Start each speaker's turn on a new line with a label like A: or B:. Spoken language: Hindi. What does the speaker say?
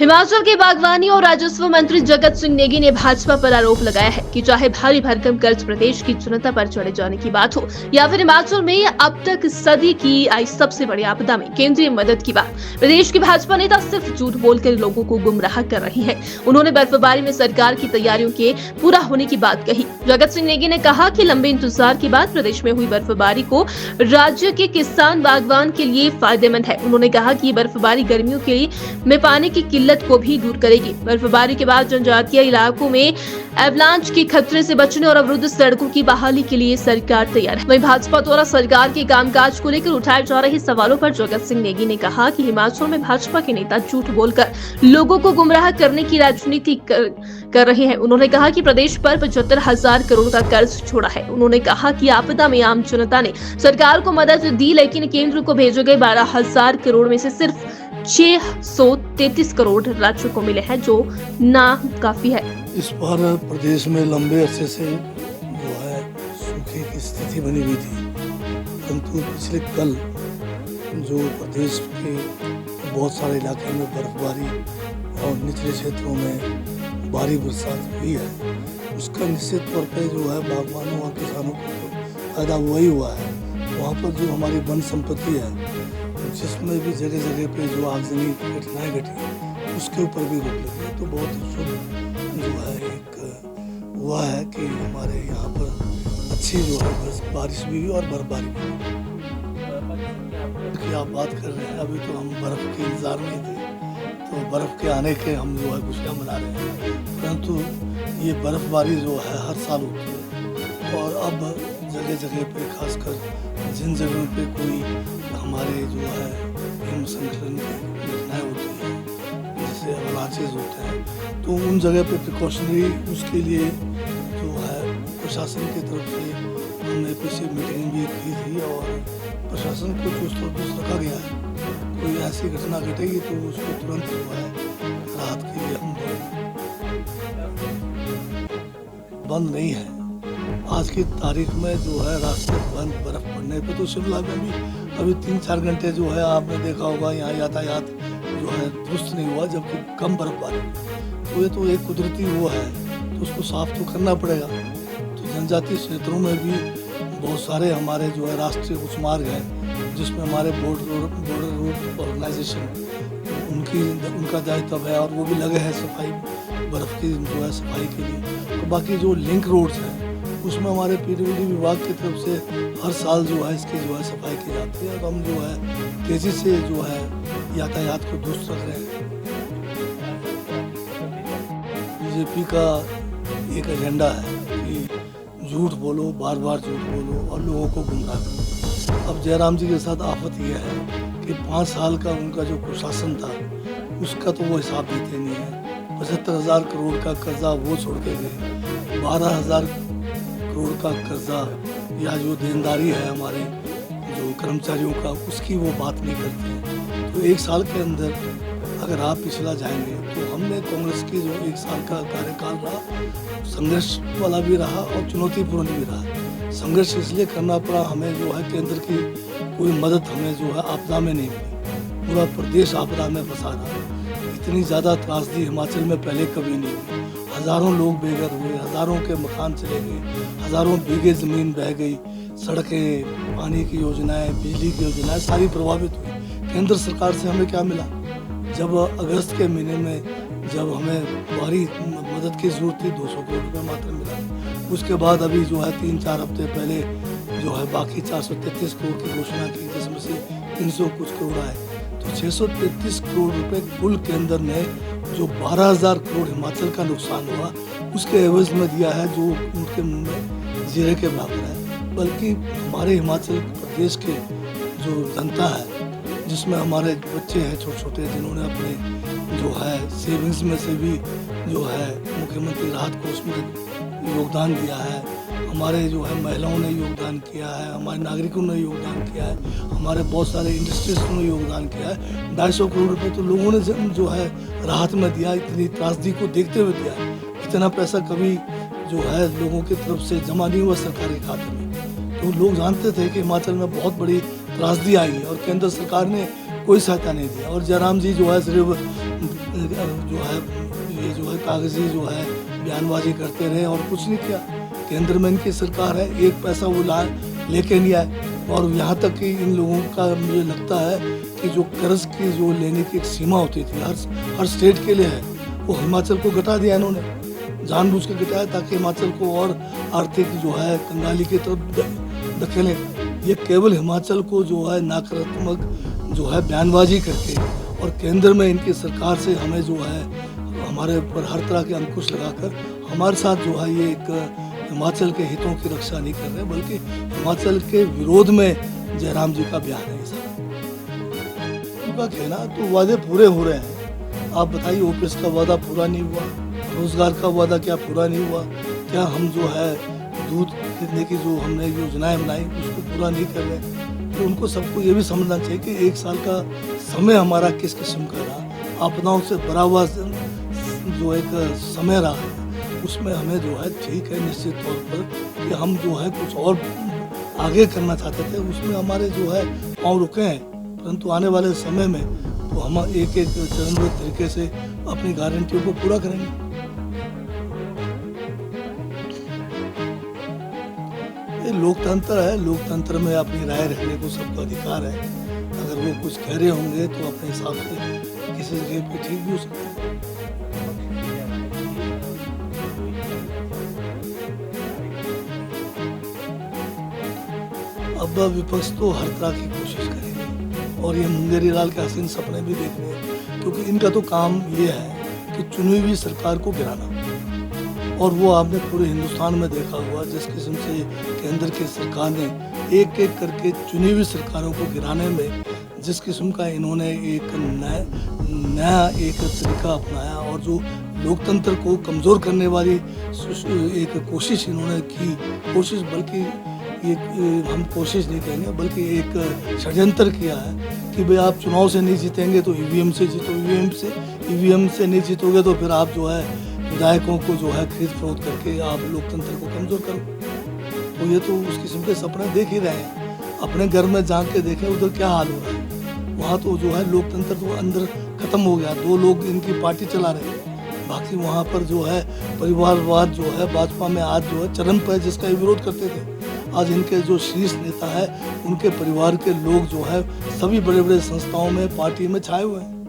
A: हिमाचल के बागवानी और राजस्व मंत्री जगत सिंह नेगी ने भाजपा पर आरोप लगाया है कि चाहे भारी भरकम कर्ज प्रदेश की जनता पर चढ़े जाने की बात हो या फिर हिमाचल में अब तक सदी की आई सबसे बड़ी आपदा में केंद्रीय मदद की बात, प्रदेश की भाजपा नेता सिर्फ झूठ बोलकर लोगों को गुमराह कर रही है। उन्होंने बर्फबारी में सरकार की तैयारियों के पूरा होने की बात कही। जगत सिंह नेगी ने कहा कि लंबे इंतजार के बाद प्रदेश में हुई बर्फबारी को राज्य के किसान बागवान के लिए फायदेमंद है। उन्होंने कहा कि ये बर्फबारी गर्मियों के में पानी की किल्लत को भी दूर करेगी। बर्फबारी के बाद जनजातीय इलाकों में एवलांच के खतरे से बचने और अवरुद्ध सड़कों की बहाली के लिए सरकार तैयार है। वहीं भाजपा द्वारा सरकार के कामकाज को लेकर उठाए जा रहे सवालों पर जगत सिंह नेगी ने कहा कि हिमाचल में भाजपा के नेता झूठ बोलकर लोगों को गुमराह करने की राजनीति कर रहे हैं। उन्होंने कहा कि प्रदेश पर 75,000 करोड़ का कर्ज छोड़ा है। उन्होंने कहा कि आपदा में आम जनता ने सरकार को मदद दी, लेकिन केंद्र को भेजे गए 12,000 करोड़ में से सिर्फ 633 करोड़ राज्य को मिले हैं, जो ना काफी है।
B: इस बार प्रदेश में लंबे अरसे से जो है सूखे की स्थिति बनी हुई थी, परंतु पिछले कल जो प्रदेश के बहुत सारे इलाके में बर्फबारी और निचले क्षेत्रों में भारी बरसात हुई है, उसका निश्चित तौर पे जो है बागवानों और किसानों को तो फायदा हुआ ही हुआ है। वहाँ पर जो हमारी वन संपत्ति है, जिसमें भी जगह जगह पे जो आगजनी घटनाएं घटी, उसके ऊपर भी रोक लगी है। तो बहुत शुभ जो है एक हुआ है कि हमारे यहाँ पर अच्छी जो है बारिश भी हुई और बर्फबारी भी हुई। आप बात कर रहे हैं, अभी तो हम बर्फ के इंतजार में थे, तो बर्फ के आने के हम जो है खुशियाँ मना रहे हैं, परंतु ये बर्फबारी जो है हर साल होती है और अब जगह जगह पे खासकर जिन जगहों पे कोई हमारे जो है हिम संकलन की घटनाएँ होती हैं, जैसे अवलांचेज होते हैं, तो उन जगह पे प्रिकॉशनरी उसके लिए जो है प्रशासन की तरफ से हमने पीछे मीटिंग भी की थी और प्रशासन को चुस्त और दुरुस्त रखा गया है। कोई ऐसी घटना घटेगी तो उसको तुरंत जो है राहत के लिए हम बंद नहीं है। आज की तारीख में जो है रास्ते बंद, बर्फ पड़ने पे तो शिमला में भी अभी 3-4 घंटे जो है आपने देखा होगा यहाँ यातायात जो है दुरुस्त नहीं हुआ, जबकि कम बर्फबारी। तो ये तो एक कुदरती वो है, तो उसको साफ तो करना पड़ेगा। तो जनजातीय क्षेत्रों में भी बहुत सारे हमारे जो है राष्ट्रीय उच्च मार्ग हैं, जिसमें हमारे बॉर्डर रोड ऑर्गेनाइजेशन उनका दायित्व है और वो भी लगे हैं सफाई, बर्फ की जो है सफाई के लिए। तो बाकी जो लिंक रोड्स हैं उसमें हमारे पीडब्ल्यूडी विभाग की तरफ से हर साल जो है इसकी जो है सफाई की जाती है और हम जो है तेजी से जो है यातायात को दुरुस्त रख रहे हैं। बीजेपी का एक एजेंडा है कि झूठ बोलो, बार बार झूठ बोलो और लोगों को गुमराह करो। अब जयराम जी के साथ आफत यह है कि 5 साल का उनका जो प्रशासन था उसका तो वो हिसाब देते नहीं है। 75,000 करोड़ का कर्जा वो छोड़ के गए, 12,000 करोड़ का कर्जा या जो देनदारी है हमारे जो कर्मचारियों का, उसकी वो बात नहीं करते हैं। तो 1 साल के अंदर अगर आप पिछला जाएंगे तो हमने कांग्रेस की जो 1 साल का कार्यकाल रहा, संघर्ष वाला भी रहा और चुनौतीपूर्ण भी रहा। संघर्ष इसलिए करना पड़ा हमें, जो है केंद्र की कोई मदद हमें जो है आपदा में नहीं मिली, पूरा प्रदेश आपदा में फंसा रहा। इतनी ज़्यादा त्रासदी हिमाचल में पहले कभी नहीं हुई। हज़ारों लोग बेघर हुए, हज़ारों के मकान चले गए, हज़ारों बीघे ज़मीन बह गई, सड़कें, पानी की योजनाएं, बिजली की योजनाएं सारी प्रभावित हुई। केंद्र सरकार से हमें क्या मिला? जब अगस्त के महीने में जब हमें भारी मदद की ज़रूरत थी, 200 करोड़ रुपये मात्र मिला। उसके बाद अभी जो है 3-4 हफ्ते पहले जो है बाकी 433 करोड़ की घोषणा की, जिसमें से 300 कुछ करोड़ आए। तो 633 करोड़ रुपए कुल केंद्र ने जो 12,000 करोड़ हिमाचल का नुकसान हुआ उसके एवज में दिया है, जो उनके मुंह में जीरे के बराबर है। बल्कि हमारे हिमाचल प्रदेश के जो जनता है, जिसमें हमारे बच्चे हैं छोटे छोटे, जिन्होंने अपने जो है सेविंग्स में से भी जो है मुख्यमंत्री राहत कोष में योगदान दिया है, हमारे जो है महिलाओं ने योगदान किया है, हमारे नागरिकों ने योगदान किया है, हमारे बहुत सारे इंडस्ट्रीज ने योगदान किया है। 250 करोड़ रुपए तो लोगों ने जो है राहत में दिया, इतनी त्रासदी को देखते हुए दिया। इतना पैसा कभी जो है लोगों की तरफ से जमा नहीं हुआ सरकारी खाते में। तो लोग जानते थे कि हिमाचल में बहुत बड़ी त्रासदी आई और केंद्र सरकार ने कोई सहायता नहीं दिया। और जयराम जी जो है सिर्फ जो है ये जो है कागजी जो है बयानबाजी करते रहे और कुछ नहीं किया। केंद्र में इनकी सरकार है, एक पैसा वो लेके नहीं आए। और यहाँ तक कि इन लोगों का मुझे लगता है कि जो कर्ज की जो लेने की एक सीमा होती थी हर स्टेट के लिए है, वो हिमाचल को घटा दिया इन्होंने, जानबूझ के घटाया ताकि हिमाचल को और आर्थिक जो है कंगाली की तरफ धकेलें। ये केवल हिमाचल को जो है नकारात्मक जो है बयानबाजी करके और केंद्र में इनकी सरकार से हमें जो है हमारे ऊपर हर तरह के अंकुश लगाकर हमारे साथ जो है ये एक हिमाचल के हितों की रक्षा नहीं कर रहे, बल्कि हिमाचल के विरोध में जयराम जी का बयान है। उनका कहना तो वादे पूरे हो रहे हैं। आप बताइए, ओपीएस का वादा पूरा नहीं हुआ, रोजगार का वादा क्या पूरा नहीं हुआ? क्या हम जो है दूध खरीदने की जो हमने योजनाएं बनाई उसको पूरा नहीं कर रहे? तो उनको सबको ये भी समझना चाहिए कि एक साल का समय हमारा किस किस्म का रहा, आपदाओं से भरा हुआ जो एक समय रहा है, उसमें हमें जो है ठीक है निश्चित तौर पर कि हम जो है कुछ और आगे करना चाहते थे, उसमें हमारे जो है पाँव रुके हैं। परंतु आने वाले समय में तो हम एक एक चरणबद्ध तरीके से अपनी गारंटियों को पूरा करेंगे। ये लोकतंत्र है, लोकतंत्र में अपनी राय रखने को सबका अधिकार है। अगर वो कुछ कह रहे होंगे तो अपने हिसाब से किसी जगह पे ठीक भी हो सकता है। अब विपक्ष तो हर तरह की कोशिश करेंगे और ये मुंगेरी लाल के हसीन सपने भी देख रहे हैं, क्योंकि इनका तो काम ये है कि चुनी हुई सरकार को गिराना। और वो आपने पूरे हिंदुस्तान में देखा हुआ जिस किस्म से केंद्र की सरकार ने एक एक करके चुनी हुई सरकारों को गिराने में जिस किस्म का इन्होंने एक नया एक तरीका अपनाया और जो लोकतंत्र को कमज़ोर करने वाली एक कोशिश इन्होंने की, कोशिश बल्कि ये हम कोशिश नहीं कहेंगे बल्कि एक षड्यंत्र किया है कि भाई आप चुनाव से नहीं जीतेंगे तो ईवीएम से जीतो, ईवीएम से नहीं जीतोगे तो फिर आप जो है विधायकों को जो है खरीद फरोख्त करके आप लोकतंत्र को कमज़ोर करो। तो ये तो उस किस्म के सपने देख ही रहे हैं। अपने घर में झांक के देखें उधर क्या हाल हो रहा है। वहाँ तो जो है लोकतंत्र तो अंदर ख़त्म हो गया, 2 लोग इनकी पार्टी चला रहे हैं, बाकी वहाँ पर जो है परिवारवाद जो है भाजपा में आज जो है चरम पर, जिसका ये विरोध करते थे, आज इनके जो शीर्ष नेता है उनके परिवार के लोग जो है सभी बड़े बड़े संस्थाओं में पार्टी में छाए हुए हैं।